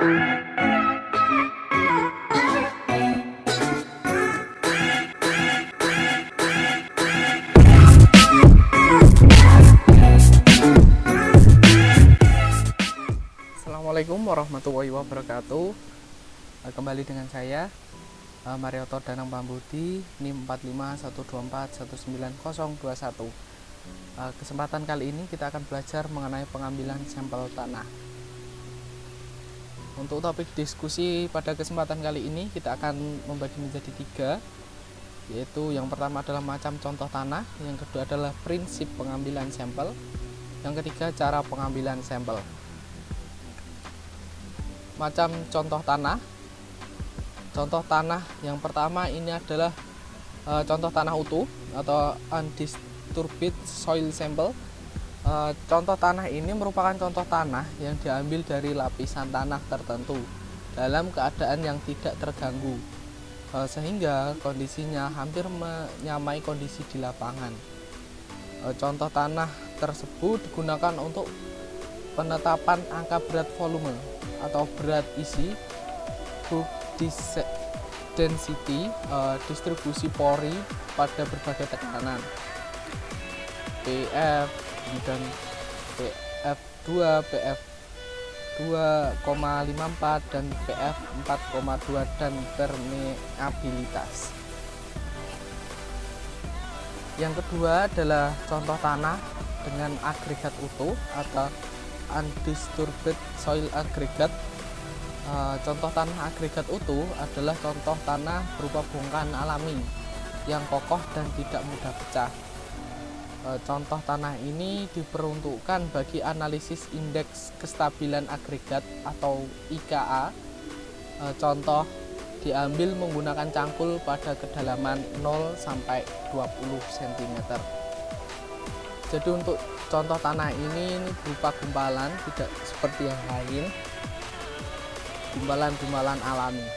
Assalamualaikum warahmatullahi wabarakatuh. Kembali dengan saya Marioto Danang Pambudi, NIM 45124190021. Kesempatan kali ini kita akan belajar mengenai pengambilan sampel tanah. Untuk topik diskusi pada kesempatan kali ini kita akan membagi menjadi 3, yaitu yang pertama adalah macam contoh tanah, yang kedua adalah prinsip pengambilan sampel, yang ketiga cara pengambilan sampel. Macam contoh tanah. Contoh tanah yang pertama ini adalah contoh tanah utuh atau undisturbed soil sample. Contoh tanah ini merupakan contoh tanah yang diambil dari lapisan tanah tertentu dalam keadaan yang tidak terganggu, sehingga kondisinya hampir menyamai kondisi di lapangan. Contoh tanah tersebut digunakan untuk penetapan angka berat volume atau berat isi, bulk density, distribusi pori pada berbagai tekanan, PF, kemudian PF2, PF2,54 dan PF4,2 dan permeabilitas. Yang kedua adalah contoh tanah dengan agregat utuh atau undisturbed soil aggregate. Contoh tanah agregat utuh adalah contoh tanah berupa bongkahan alami yang kokoh dan tidak mudah pecah. Contoh tanah ini diperuntukkan bagi analisis indeks kestabilan agregat atau IKA. Contoh diambil menggunakan cangkul pada kedalaman 0 sampai 20 cm. Jadi untuk contoh tanah ini berupa gumpalan, tidak seperti yang lain, gumpalan-gumpalan alami.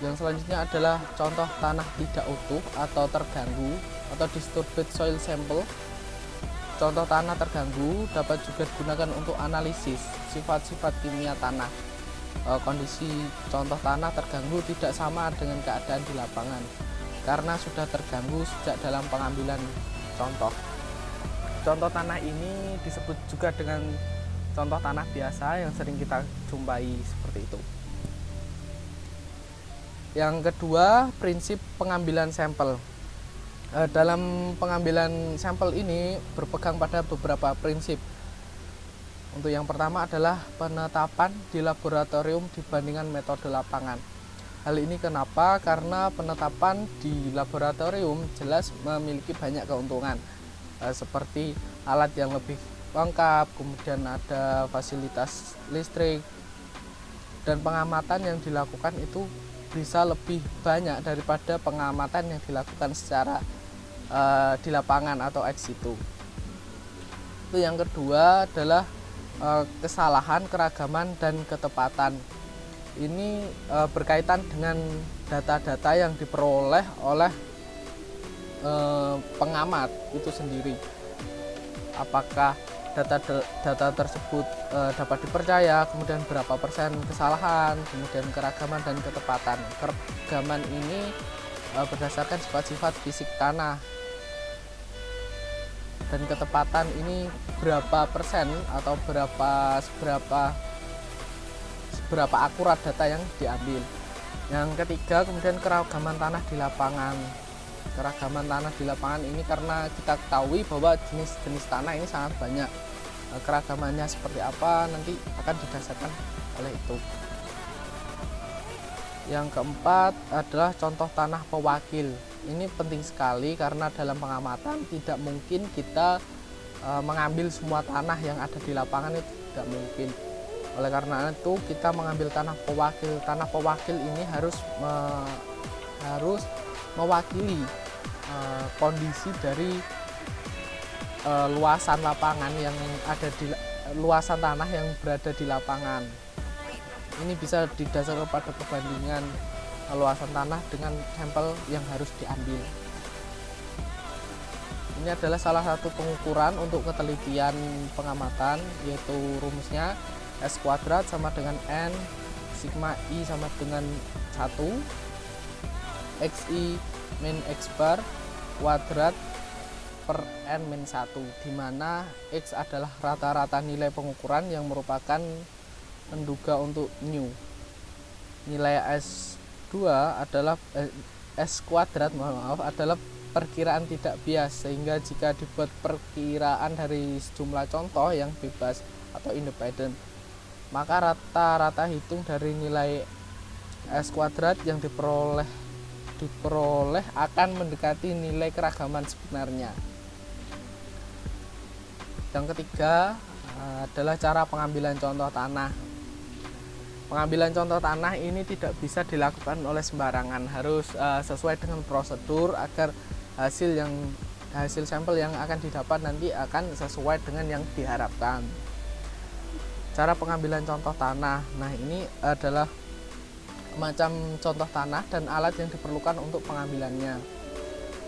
Yang selanjutnya adalah contoh tanah tidak utuh atau terganggu atau disturbed soil sample. Contoh tanah terganggu dapat juga digunakan untuk analisis sifat-sifat kimia tanah. Kondisi contoh tanah terganggu tidak sama dengan keadaan di lapangan karena sudah terganggu sejak dalam pengambilan contoh. Contoh tanah ini disebut juga dengan contoh tanah biasa yang sering kita jumpai seperti itu. Yang kedua, prinsip pengambilan sampel. Dalam pengambilan sampel ini berpegang pada beberapa prinsip. Untuk yang pertama adalah penetapan di laboratorium dibandingkan metode lapangan. Hal ini kenapa? Karena penetapan di laboratorium jelas memiliki banyak keuntungan, seperti alat yang lebih lengkap, kemudian ada fasilitas listrik, dan pengamatan yang dilakukan itu bisa lebih banyak daripada pengamatan yang dilakukan secara di lapangan atau ex situ. Itu yang kedua adalah kesalahan, keragaman, dan ketepatan. Ini berkaitan dengan data-data yang diperoleh oleh pengamat itu sendiri. Apakah data tersebut dapat dipercaya, kemudian berapa persen kesalahan, kemudian keragaman dan ketepatan. Keragaman ini berdasarkan sifat-sifat fisik tanah, dan ketepatan ini berapa persen atau seberapa akurat data yang diambil. Yang ketiga kemudian keragaman tanah di lapangan. Keragaman tanah di lapangan ini karena kita ketahui bahwa jenis-jenis tanah ini sangat banyak. Keragamannya seperti apa nanti akan didasarkan oleh itu. Yang keempat adalah contoh tanah pewakil. Ini penting sekali karena dalam pengamatan tidak mungkin kita mengambil semua tanah yang ada di lapangan, itu tidak mungkin. Oleh karena itu kita mengambil tanah pewakil. Tanah pewakil ini harus mewakili kondisi dari luasan lapangan yang ada di luasan tanah yang berada di lapangan. Ini bisa didasarkan pada perbandingan luasan tanah dengan sampel yang harus diambil. Ini adalah salah satu pengukuran untuk ketelitian pengamatan, yaitu rumusnya S kuadrat sama dengan N sigma I sama dengan 1 XI min X bar kuadrat per N min 1, di mana X adalah rata-rata nilai pengukuran yang merupakan menduga untuk new. Nilai S2 adalah S kuadrat adalah perkiraan tidak bias, sehingga jika dibuat perkiraan dari sejumlah contoh yang bebas atau independen, maka rata-rata hitung dari nilai S kuadrat yang diperoleh akan mendekati nilai keragaman sebenarnya. Yang ketiga adalah cara pengambilan contoh tanah. Pengambilan contoh tanah ini tidak bisa dilakukan oleh sembarangan, harus sesuai dengan prosedur agar hasil sampel yang akan didapat nanti akan sesuai dengan yang diharapkan. Cara pengambilan contoh tanah. Nah, ini adalah macam contoh tanah dan alat yang diperlukan untuk pengambilannya.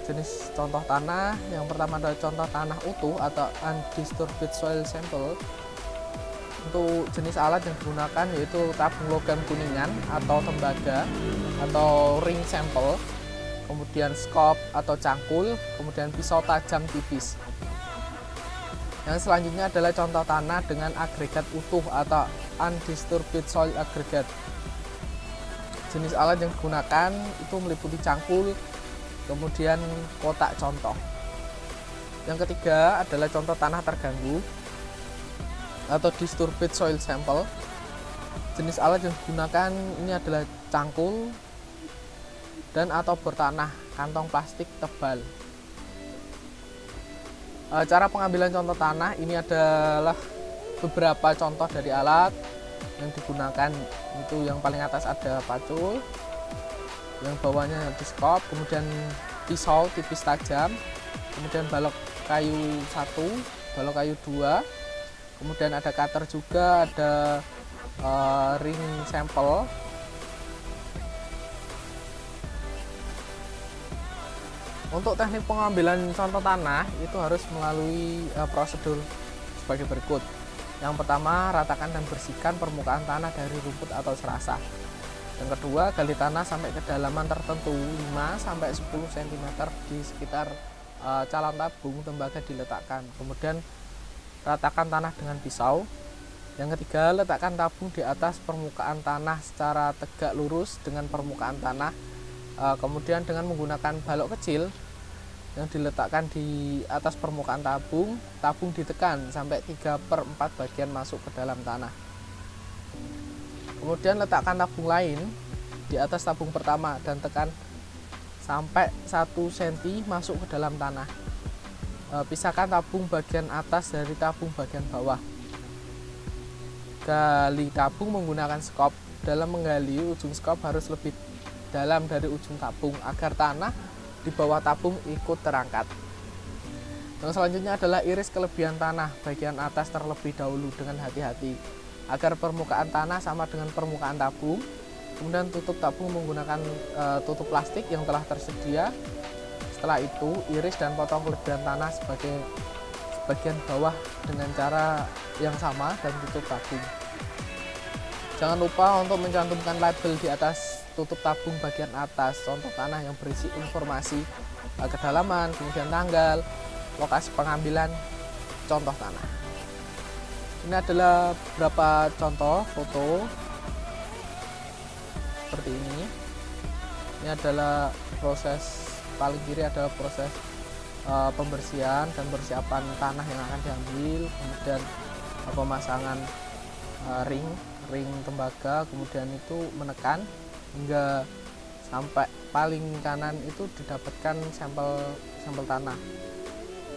Jenis contoh tanah yang pertama adalah contoh tanah utuh atau undisturbed soil sample. Untuk jenis alat yang digunakan yaitu tabung logam kuningan atau tembaga atau ring sampel, kemudian skop atau cangkul, kemudian pisau tajam tipis. Yang selanjutnya adalah contoh tanah dengan agregat utuh atau undisturbed soil aggregate. Jenis alat yang digunakan itu meliputi cangkul, kemudian kotak contoh. Yang ketiga adalah contoh tanah terganggu atau disturbed soil sample. Jenis alat yang digunakan ini adalah cangkul dan atau bertanah kantong plastik tebal. Cara pengambilan contoh tanah ini adalah beberapa contoh dari alat yang digunakan. Itu yang paling atas ada pacul, yang bawahnya diskop, kemudian pisau tipis tajam, kemudian balok kayu 1, balok kayu 2, kemudian ada cutter juga, ada ring sampel. Untuk teknik pengambilan contoh tanah itu harus melalui prosedur sebagai berikut. Yang pertama, ratakan dan bersihkan permukaan tanah dari rumput atau serasa. Yang kedua, gali tanah sampai kedalaman tertentu 5-10 cm di sekitar calon tabung tembaga diletakkan. Kemudian ratakan tanah dengan pisau. Yang ketiga, letakkan tabung di atas permukaan tanah secara tegak lurus dengan permukaan tanah. Kemudian dengan menggunakan balok kecil yang diletakkan di atas permukaan tabung, tabung ditekan sampai 3/4 bagian masuk ke dalam tanah. Kemudian letakkan tabung lain di atas tabung pertama dan tekan sampai 1 cm masuk ke dalam tanah. Pisahkan tabung bagian atas dari tabung bagian bawah. Gali tabung menggunakan skop. Dalam menggali, ujung skop harus lebih dalam dari ujung tabung agar tanah di bawah tabung ikut terangkat. Yang selanjutnya adalah iris kelebihan tanah bagian atas terlebih dahulu dengan hati-hati agar permukaan tanah sama dengan permukaan tabung. Kemudian tutup tabung menggunakan tutup plastik yang telah tersedia. Setelah itu iris dan potong kelebihan tanah sebagai bagian bawah dengan cara yang sama dan tutup tabung. Jangan lupa untuk mencantumkan label di atas tutup tabung bagian atas contoh tanah yang berisi informasi kedalaman, kemudian tanggal, lokasi pengambilan contoh tanah. Ini adalah beberapa contoh foto seperti ini. Ini adalah proses, paling kiri adalah proses pembersihan dan persiapan tanah yang akan diambil, kemudian pemasangan ring tembaga, kemudian itu menekan hingga sampai paling kanan itu didapatkan sampel tanah.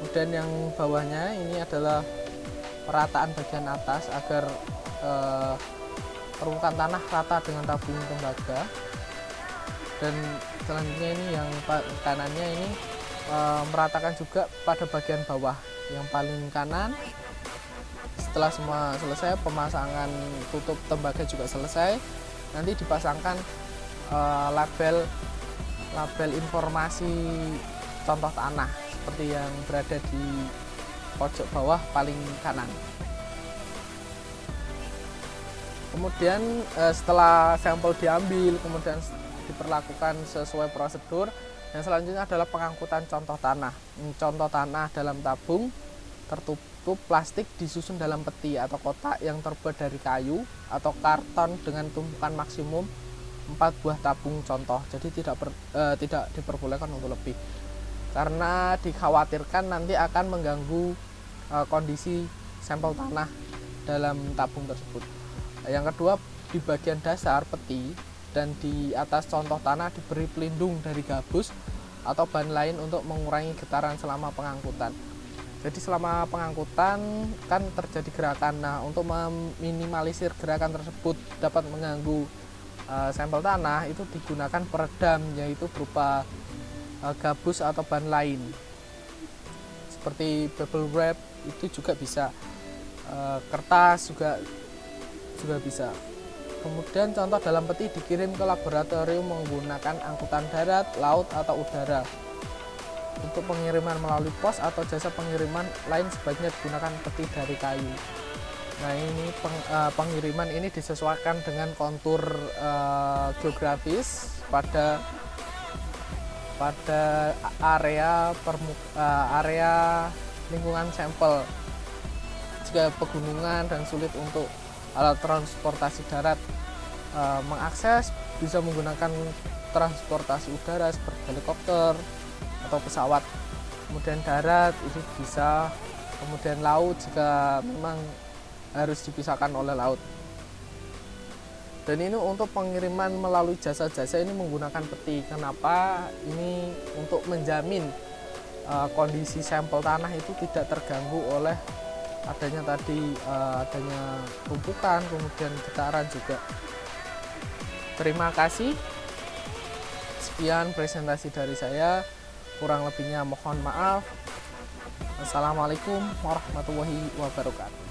Kemudian yang bawahnya ini adalah perataan bagian atas agar permukaan tanah rata dengan tabung tembaga. Dan selanjutnya ini yang kanannya ini meratakan juga pada bagian bawah yang paling kanan. Setelah semua selesai, pemasangan tutup tembaga juga selesai, nanti dipasangkan label informasi contoh tanah. seperti yang berada di pojok bawah paling kanan. Kemudian setelah sampel diambil, kemudian diperlakukan sesuai prosedur, yang selanjutnya adalah pengangkutan contoh tanah. Contoh tanah dalam tabung tertutup plastik disusun dalam peti atau kotak yang terbuat dari kayu atau karton dengan tumpukan maksimum 4 buah tabung contoh. Jadi tidak diperbolehkan untuk lebih, karena dikhawatirkan nanti akan mengganggu kondisi sampel tanah dalam tabung tersebut. Yang kedua, di bagian dasar peti dan di atas contoh tanah diberi pelindung dari gabus atau bahan lain untuk mengurangi getaran selama pengangkutan. Jadi selama pengangkutan kan terjadi gerakan. Nah, untuk meminimalisir gerakan tersebut dapat mengganggu sampel tanah, itu digunakan peredam, yaitu berupa gabus atau bahan lain seperti bubble wrap, itu juga bisa, kertas juga bisa. Kemudian contoh dalam peti dikirim ke laboratorium menggunakan angkutan darat, laut, atau udara. Untuk pengiriman melalui pos atau jasa pengiriman lain sebaiknya digunakan peti dari kayu. Nah, ini pengiriman ini disesuaikan dengan kontur geografis pada area lingkungan sampel. Jika pegunungan dan sulit untuk alat transportasi darat mengakses, bisa menggunakan transportasi udara seperti helikopter atau pesawat. Kemudian darat itu bisa, kemudian laut jika memang harus dipisahkan oleh laut. Dan ini untuk pengiriman melalui jasa-jasa ini menggunakan peti. Kenapa? Ini untuk menjamin kondisi sampel tanah itu tidak terganggu oleh adanya tumpukan, kemudian getaran juga. Terima kasih. Sekian presentasi dari saya. Kurang lebihnya mohon maaf. Assalamualaikum warahmatullahi wabarakatuh.